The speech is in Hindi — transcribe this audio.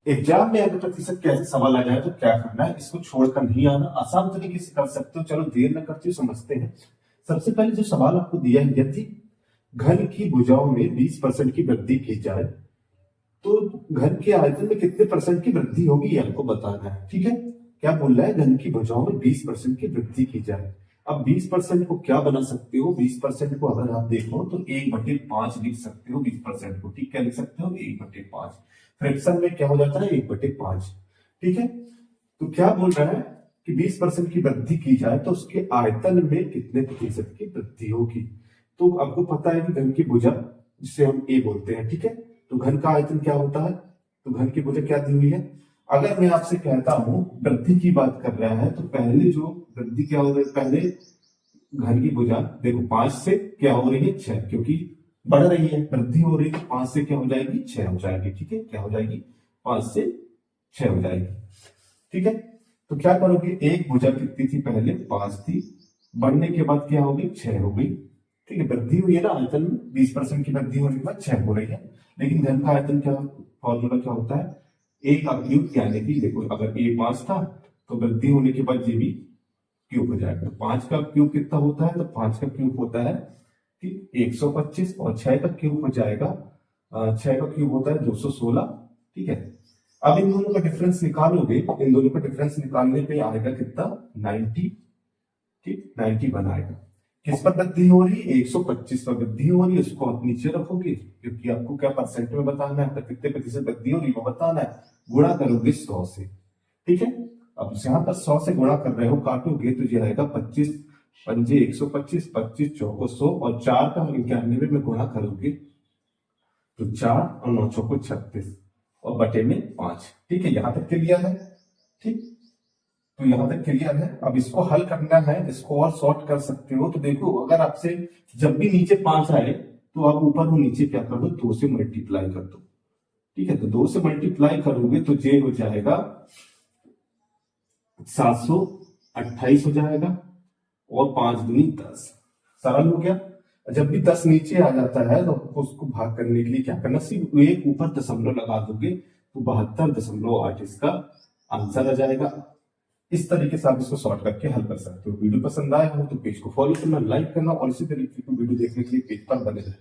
एग्जाम में अगर प्रतिशत कैसे सवाल आ जाए तो क्या करना है, इसको छोड़कर नहीं आना, आसान तरीके से कर सकते हो। चलो देर न करते हुए समझते हैं। सबसे पहले जो सवाल आपको दिया है, यदि घन की भुजाओं में 20% की वृद्धि की जाए तो घन के आयतन में कितने परसेंट की वृद्धि होगी, ये आपको बताना है। ठीक है, क्या बोल रहा है, घन की भुजाओं में 20% की वृद्धि की जाए। अब 20% को क्या बना सकते हो, 20% को अगर आप देखो तो 1/5 लिख सकते हो। 20% को ठीक क्या लिख सकते हो, 1/5। फ्रैक्शन में क्या हो जाता है, 1/5। ठीक है, तो क्या बोल रहा है कि 20% की वृद्धि की जाए तो उसके आयतन में कितने प्रतिशत की वृद्धि होगी। तो आपको पता है कि घन की भुजा जिसे हम ए बोलते हैं, ठीक है, तो घन का आयतन क्या होता है, तो घन की भुजा क्या दी हुई है। अगर मैं आपसे कहता हूं वृद्धि की बात कर रहा है, तो पहले जो वृद्धि क्या हो रही है, पहले घन की भुजा देखो 5 से क्या हो रही है 6, क्योंकि बढ़ रही है, वृद्धि हो रही है, 5 से क्या हो जाएगी 6 हो जाएगी। ठीक है, क्या हो जाएगी, 5 से 6 हो जाएगी। ठीक है, तो क्या करोगे, एक भुजा कितनी थी पहले 5 थी, बढ़ने के बाद क्या हो गई 6 हो गई। ठीक है, वृद्धि हुई है ना आयतन में, 20% की वृद्धि होने के बाद 6 हो रही है। लेकिन घन का आयतन क्या, फॉर्मूला क्या होता है, ए का क्यूब, यानी कि देखो अगर ए 5 था तो वृद्धि होने के बाद ये भी क्यूब हो जाएगा। 5 का क्यूब कितना होता है, तो 5 का क्यूब होता है कि 125, और 6 का क्यूब हो जाएगा, 6 का क्यूब होता है 216। ठीक है, अब इन दोनों का डिफरेंस निकालोगे, इन दोनों का डिफरेंस निकालने पे आएगा कितना, 90। ठीक, 90 बनाएगा। किस पर वृद्धि हो रही है, 125 पर वृद्धि हो रही है, उसको आप नीचे रखोगे क्योंकि आपको क्या परसेंट में बताना है, तो कितने प्रतिशत वृद्धि हो रही है वो बताना है। गुणा करोगे 100 से। ठीक है, अब यहां पर 100 से गुणा कर रहे हो, काटोगे तो ये आएगा 25 पंजे 125, 25 चौको 100, और 4 का 91 में गुणा करोगे तो 4 और 9 चौको 36, और बटे में 5। ठीक है, यहां तक क्लियर है। ठीक, तो यहां तक क्लियर है। अब इसको हल करना है, इसको और शॉर्ट कर सकते हो। तो देखो अगर आपसे जब भी नीचे 5 आए तो आप ऊपर और नीचे क्या कर दो, 2 से मल्टीप्लाई कर दो। ठीक है, तो 2 से मल्टीप्लाई करोगे तो जे हो जाएगा 728 हो जाएगा, और 5 दूनी 10, सरल हो गया। जब भी 10 नीचे आ जाता है तो उसको भाग करने के लिए क्या करना, सिर्फ एक ऊपर दशमलव लगा दोगे तो 72.8 इसका आंसर आ जाएगा। इस तरीके से आप इसको सॉर्ट करके हल कर सकते हो। वीडियो पसंद आया हो तो पेज को फॉलो करना, लाइक करना, और इसी तरीके की वीडियो देखने के लिए पेज पर बने रहें।